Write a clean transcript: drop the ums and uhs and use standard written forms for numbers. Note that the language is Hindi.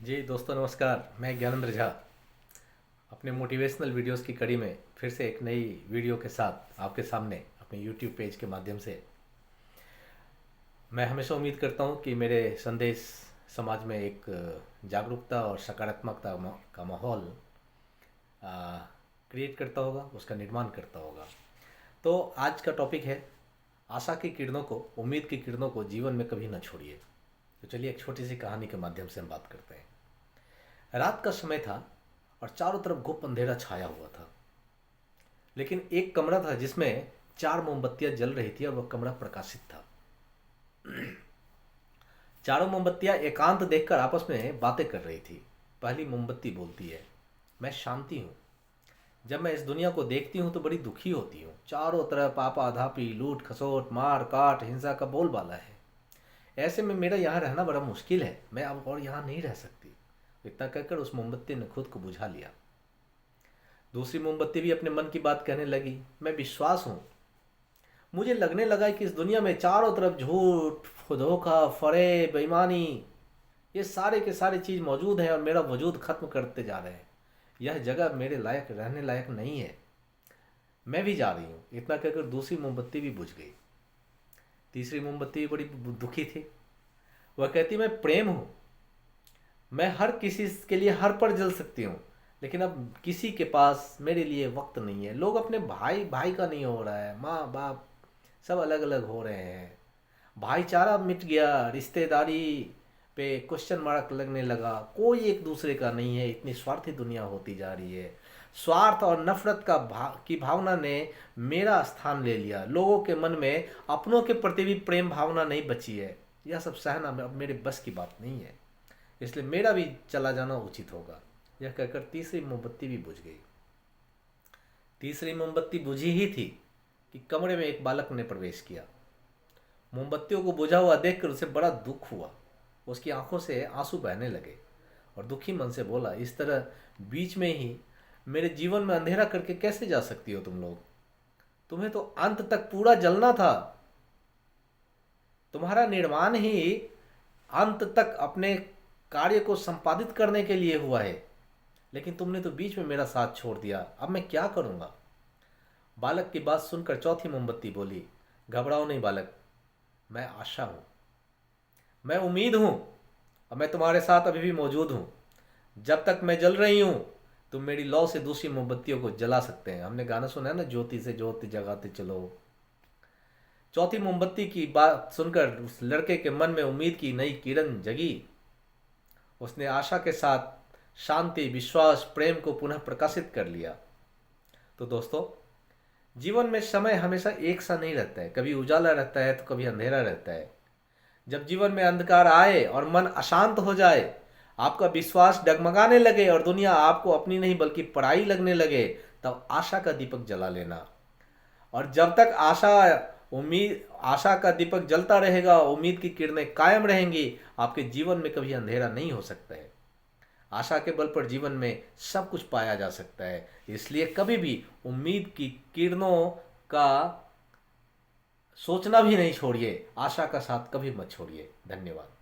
जी दोस्तों नमस्कार। मैं ज्ञानेंद्र झा अपने मोटिवेशनल वीडियोस की कड़ी में फिर से एक नई वीडियो के साथ आपके सामने अपने यूट्यूब पेज के माध्यम से मैं हमेशा उम्मीद करता हूं कि मेरे संदेश समाज में एक जागरूकता और सकारात्मकता का माहौल क्रिएट करता होगा, उसका निर्माण करता होगा। तो आज का टॉपिक है आशा की किरणों को, उम्मीद की किरणों को जीवन में कभी न छोड़िए। तो चलिए एक छोटी सी कहानी के माध्यम से हम बात करते हैं। रात का समय था और चारों तरफ गुप्त अंधेरा छाया हुआ था, लेकिन एक कमरा था जिसमें चार मोमबत्तियां जल रही थी और वह कमरा प्रकाशित था। चारों मोमबत्तियां एकांत देखकर आपस में बातें कर रही थी। पहली मोमबत्ती बोलती है, मैं शांति हूँ। जब मैं इस दुनिया को देखती हूँ तो बड़ी दुखी होती हूँ। चारों तरफ आपाधापी, लूट खसोट, मार काट, हिंसा का बोलबाला है। ऐसे में मेरा यहाँ रहना बड़ा मुश्किल है। मैं अब और यहाँ नहीं रह सकती। इतना कहकर उस मोमबत्ती ने खुद को बुझा लिया। दूसरी मोमबत्ती भी अपने मन की बात कहने लगी, मैं विश्वास हूँ। मुझे लगने लगा कि इस दुनिया में चारों तरफ झूठ, धोखा, फरेब, बेईमानी, ये सारे के सारे चीज़ मौजूद हैं और मेरा वजूद खत्म करते जा रहे हैं। यह जगह मेरे लायक, रहने लायक नहीं है। मैं भी जा रही हूँ। इतना कहकर दूसरी मोमबत्ती भी बुझ गई। तीसरी मोमबत्ती भी बड़ी दुखी थी। वह कहती, मैं प्रेम हूँ। मैं हर किसी के लिए हर पर जल सकती हूँ, लेकिन अब किसी के पास मेरे लिए वक्त नहीं है। लोग अपने भाई भाई का नहीं हो रहा है, माँ बाप सब अलग अलग हो रहे हैं। भाईचारा मिट गया, रिश्तेदारी पे क्वेश्चन मार्क लगने लगा। कोई एक दूसरे का नहीं है। इतनी स्वार्थी दुनिया होती जा रही है। स्वार्थ और नफरत की भावना ने मेरा स्थान ले लिया। लोगों के मन में अपनों के प्रति भी प्रेम भावना नहीं बची है। यह सब सहना अब मेरे बस की बात नहीं है, इसलिए मेरा भी चला जाना उचित होगा। यह कहकर तीसरी मोमबत्ती भी बुझ गई। तीसरी मोमबत्ती बुझी ही थी कि कमरे में एक बालक ने प्रवेश किया। मोमबत्तियों को बुझा हुआ देखकर उसे बड़ा दुख हुआ। उसकी आंखों से आंसू बहने लगे और दुखी मन से बोला, इस तरह बीच में ही मेरे जीवन में अंधेरा करके कैसे जा सकती हो तुम लोग? तुम्हें तो अंत तक पूरा जलना था। तुम्हारा निर्माण ही अंत तक अपने कार्य को संपादित करने के लिए हुआ है, लेकिन तुमने तो बीच में मेरा साथ छोड़ दिया। अब मैं क्या करूंगा? बालक की बात सुनकर चौथी मोमबत्ती बोली, घबराओ नहीं बालक, मैं आशा हूं, मैं उम्मीद हूं और मैं तुम्हारे साथ अभी भी मौजूद हूं। जब तक मैं जल रही हूं तुम मेरी लौ से दूसरी मोमबत्तियों को जला सकते हैं। हमने गाना सुना है ना, ज्योति से ज्योति जगाते चलो। चौथी मोमबत्ती की बात सुनकर उस लड़के के मन में उम्मीद की नई किरण जगी। उसने आशा के साथ शांति, विश्वास, प्रेम को पुनः प्रकाशित कर लिया। तो दोस्तों, जीवन में समय हमेशा एक सा नहीं रहता है। कभी उजाला रहता है तो कभी अंधेरा रहता है। जब जीवन में अंधकार आए और मन अशांत हो जाए, आपका विश्वास डगमगाने लगे और दुनिया आपको अपनी नहीं बल्कि पराई लगने लगे, तब आशा का दीपक जला लेना। और जब तक आशा का दीपक जलता रहेगा, उम्मीद की किरणें कायम रहेंगी, आपके जीवन में कभी अंधेरा नहीं हो सकता है। आशा के बल पर जीवन में सब कुछ पाया जा सकता है। इसलिए कभी भी उम्मीद की किरणों का सोचना भी नहीं छोड़िए। आशा का साथ कभी मत छोड़िए। धन्यवाद।